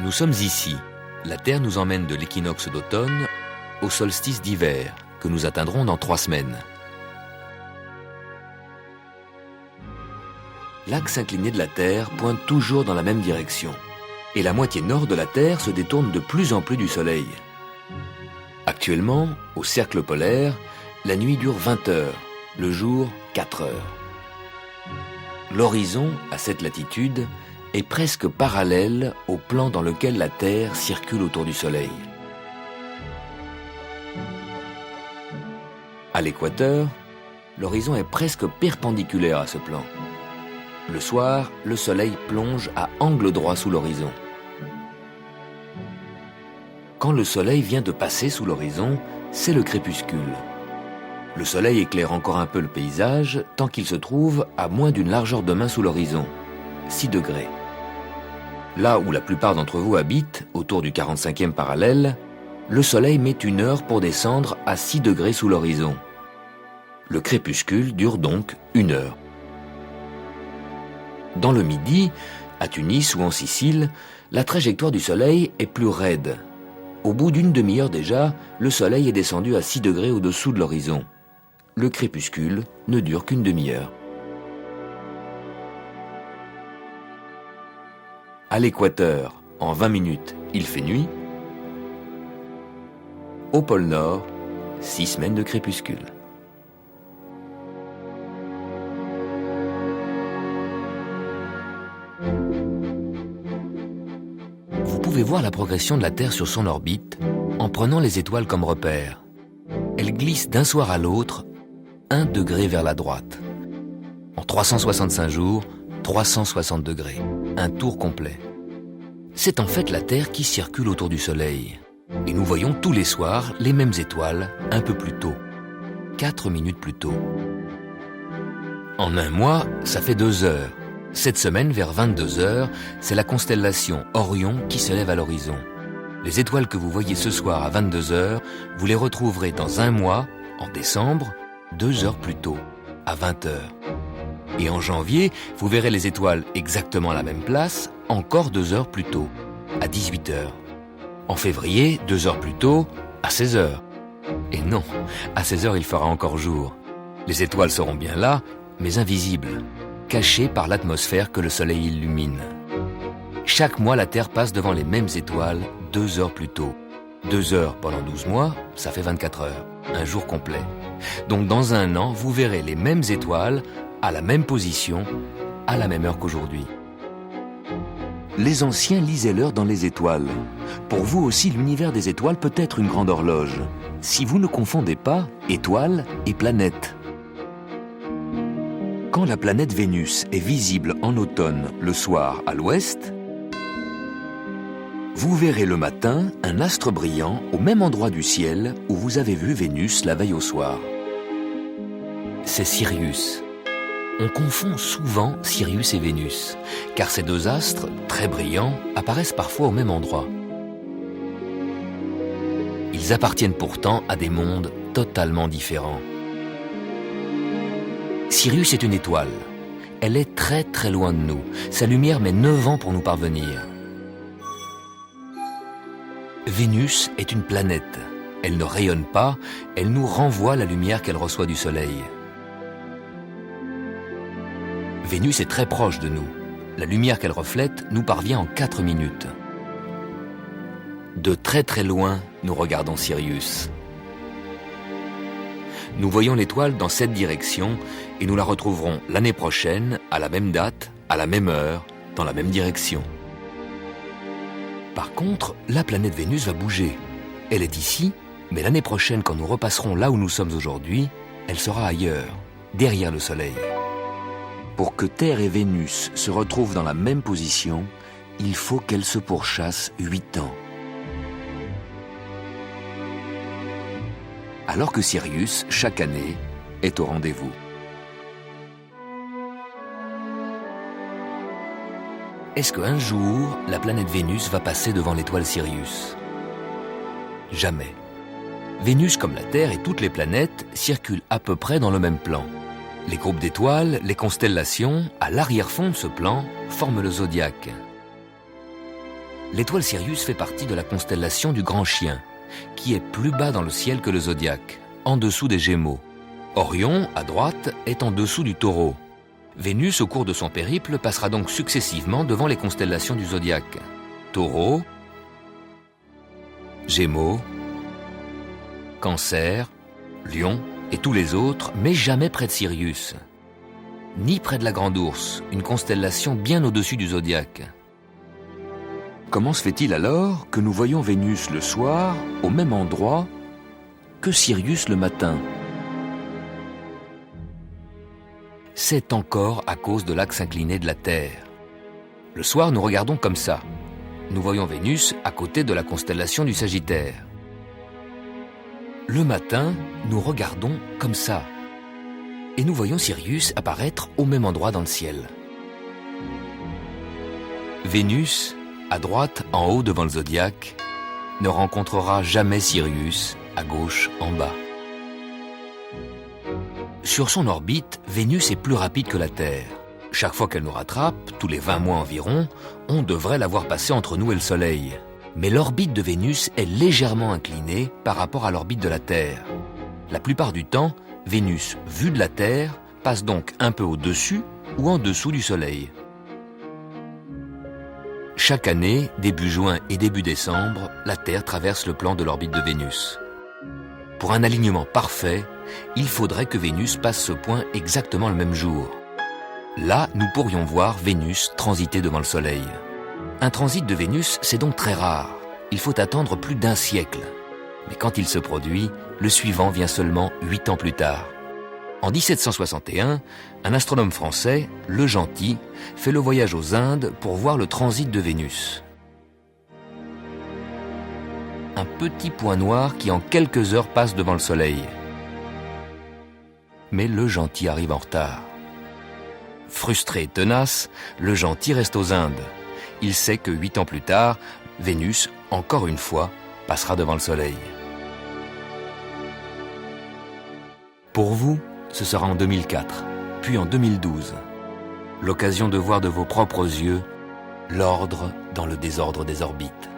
Nous sommes ici. La Terre nous emmène de l'équinoxe d'automne au solstice d'hiver, que nous atteindrons dans 3 semaines. L'axe incliné de la Terre pointe toujours dans la même direction, et la moitié nord de la Terre se détourne de plus en plus du Soleil. Actuellement, au cercle polaire, la nuit dure 20 heures, le jour 4 heures. L'horizon, à cette latitude, est presque parallèle au plan dans lequel la Terre circule autour du Soleil. À l'équateur, l'horizon est presque perpendiculaire à ce plan. Le soir, le Soleil plonge à angle droit sous l'horizon. Quand le Soleil vient de passer sous l'horizon, c'est le crépuscule. Le Soleil éclaire encore un peu le paysage tant qu'il se trouve à moins d'une largeur de main sous l'horizon, 6 degrés. Là où la plupart d'entre vous habitent, autour du 45e parallèle, le Soleil met 1 heure pour descendre à 6 degrés sous l'horizon. Le crépuscule dure donc 1 heure. Dans le Midi, à Tunis ou en Sicile, la trajectoire du Soleil est plus raide. Au bout d'une demi-heure déjà, le Soleil est descendu à 6 degrés au-dessous de l'horizon. Le crépuscule ne dure qu'une demi-heure. À l'équateur, en 20 minutes, il fait nuit. Au pôle Nord, 6 semaines de crépuscule. Vous pouvez voir la progression de la Terre sur son orbite en prenant les étoiles comme repère. Elles glissent d'un soir à l'autre 1 degré vers la droite. En 365 jours, 360 degrés. Un tour complet. C'est en fait la Terre qui circule autour du Soleil. Et nous voyons tous les soirs les mêmes étoiles un peu plus tôt. 4 minutes plus tôt. En un mois, ça fait 2 heures. Cette semaine, vers 22 heures, c'est la constellation Orion qui se lève à l'horizon. Les étoiles que vous voyez ce soir à 22 heures, vous les retrouverez dans un mois, en décembre, 2 heures plus tôt, à 20 heures. Et en janvier, vous verrez les étoiles exactement à la même place, encore 2 heures plus tôt, à 18 heures. En février, 2 heures plus tôt, à 16 heures. Et non, à 16 heures, il fera encore jour. Les étoiles seront bien là, mais invisibles, cachées par l'atmosphère que le Soleil illumine. Chaque mois, la Terre passe devant les mêmes étoiles 2 heures plus tôt. 2 heures pendant 12 mois, ça fait 24 heures, un jour complet. Donc dans un an, vous verrez les mêmes étoiles à la même position, à la même heure qu'aujourd'hui. Les anciens lisaient l'heure dans les étoiles. Pour vous aussi, l'univers des étoiles peut être une grande horloge. Si vous ne confondez pas étoiles et planètes. Quand la planète Vénus est visible en automne le soir à l'ouest, vous verrez le matin un astre brillant au même endroit du ciel où vous avez vu Vénus la veille au soir. C'est Sirius. On confond souvent Sirius et Vénus, car ces 2 astres, très brillants, apparaissent parfois au même endroit. Ils appartiennent pourtant à des mondes totalement différents. Sirius est une étoile. Elle est très très loin de nous. Sa lumière met 9 ans pour nous parvenir. Vénus est une planète. Elle ne rayonne pas, elle nous renvoie la lumière qu'elle reçoit du Soleil. Vénus est très proche de nous. La lumière qu'elle reflète nous parvient en 4 minutes. De très très loin, nous regardons Sirius. Nous voyons l'étoile dans cette direction et nous la retrouverons l'année prochaine, à la même date, à la même heure, dans la même direction. Par contre, la planète Vénus va bouger. Elle est ici, mais l'année prochaine, quand nous repasserons là où nous sommes aujourd'hui, elle sera ailleurs, derrière le Soleil. Pour que Terre et Vénus se retrouvent dans la même position, il faut qu'elles se pourchassent 8 ans. Alors que Sirius, chaque année, est au rendez-vous. Est-ce qu'un jour, la planète Vénus va passer devant l'étoile Sirius? Jamais. Vénus, comme la Terre et toutes les planètes, circulent à peu près dans le même plan. Les groupes d'étoiles, les constellations, à l'arrière-fond de ce plan, forment le zodiaque. l'étoile Sirius fait partie de la constellation du Grand Chien, qui est plus bas dans le ciel que le zodiaque, en dessous des Gémeaux. Orion, à droite, est en dessous du Taureau. Vénus, au cours de son périple, passera donc successivement devant les constellations du zodiaque. Taureau, Gémeaux, Cancer, Lion et tous les autres, mais jamais près de Sirius. Ni près de la Grande Ourse, une constellation bien au-dessus du zodiaque. Comment se fait-il alors que nous voyons Vénus le soir, au même endroit, que Sirius le matin? C'est encore à cause de l'axe incliné de la Terre. Le soir, nous regardons comme ça. Nous voyons Vénus à côté de la constellation du Sagittaire. Le matin, nous regardons comme ça. Et nous voyons Sirius apparaître au même endroit dans le ciel. Vénus, à droite, en haut devant le zodiaque, ne rencontrera jamais Sirius, à gauche, en bas. Sur son orbite, Vénus est plus rapide que la Terre. Chaque fois qu'elle nous rattrape, tous les 20 mois environ, on devrait la voir passer entre nous et le Soleil. Mais l'orbite de Vénus est légèrement inclinée par rapport à l'orbite de la Terre. La plupart du temps, Vénus, vue de la Terre, passe donc un peu au-dessus ou en dessous du Soleil. Chaque année, début juin et début décembre, la Terre traverse le plan de l'orbite de Vénus. Pour un alignement parfait, il faudrait que Vénus passe ce point exactement le même jour. Là, nous pourrions voir Vénus transiter devant le Soleil. Un transit de Vénus, c'est donc très rare. Il faut attendre plus d'1 siècle. Mais quand il se produit, le suivant vient seulement 8 ans plus tard. En 1761, un astronome français, Le Gentil, fait le voyage aux Indes pour voir le transit de Vénus. Un petit point noir qui en quelques heures passe devant le Soleil. Mais Le Gentil arrive en retard. Frustré et tenace, Le Gentil reste aux Indes. Il sait que 8 ans plus tard, Vénus, encore une fois, passera devant le Soleil. Pour vous, ce sera en 2004, puis en 2012. L'occasion de voir de vos propres yeux l'ordre dans le désordre des orbites.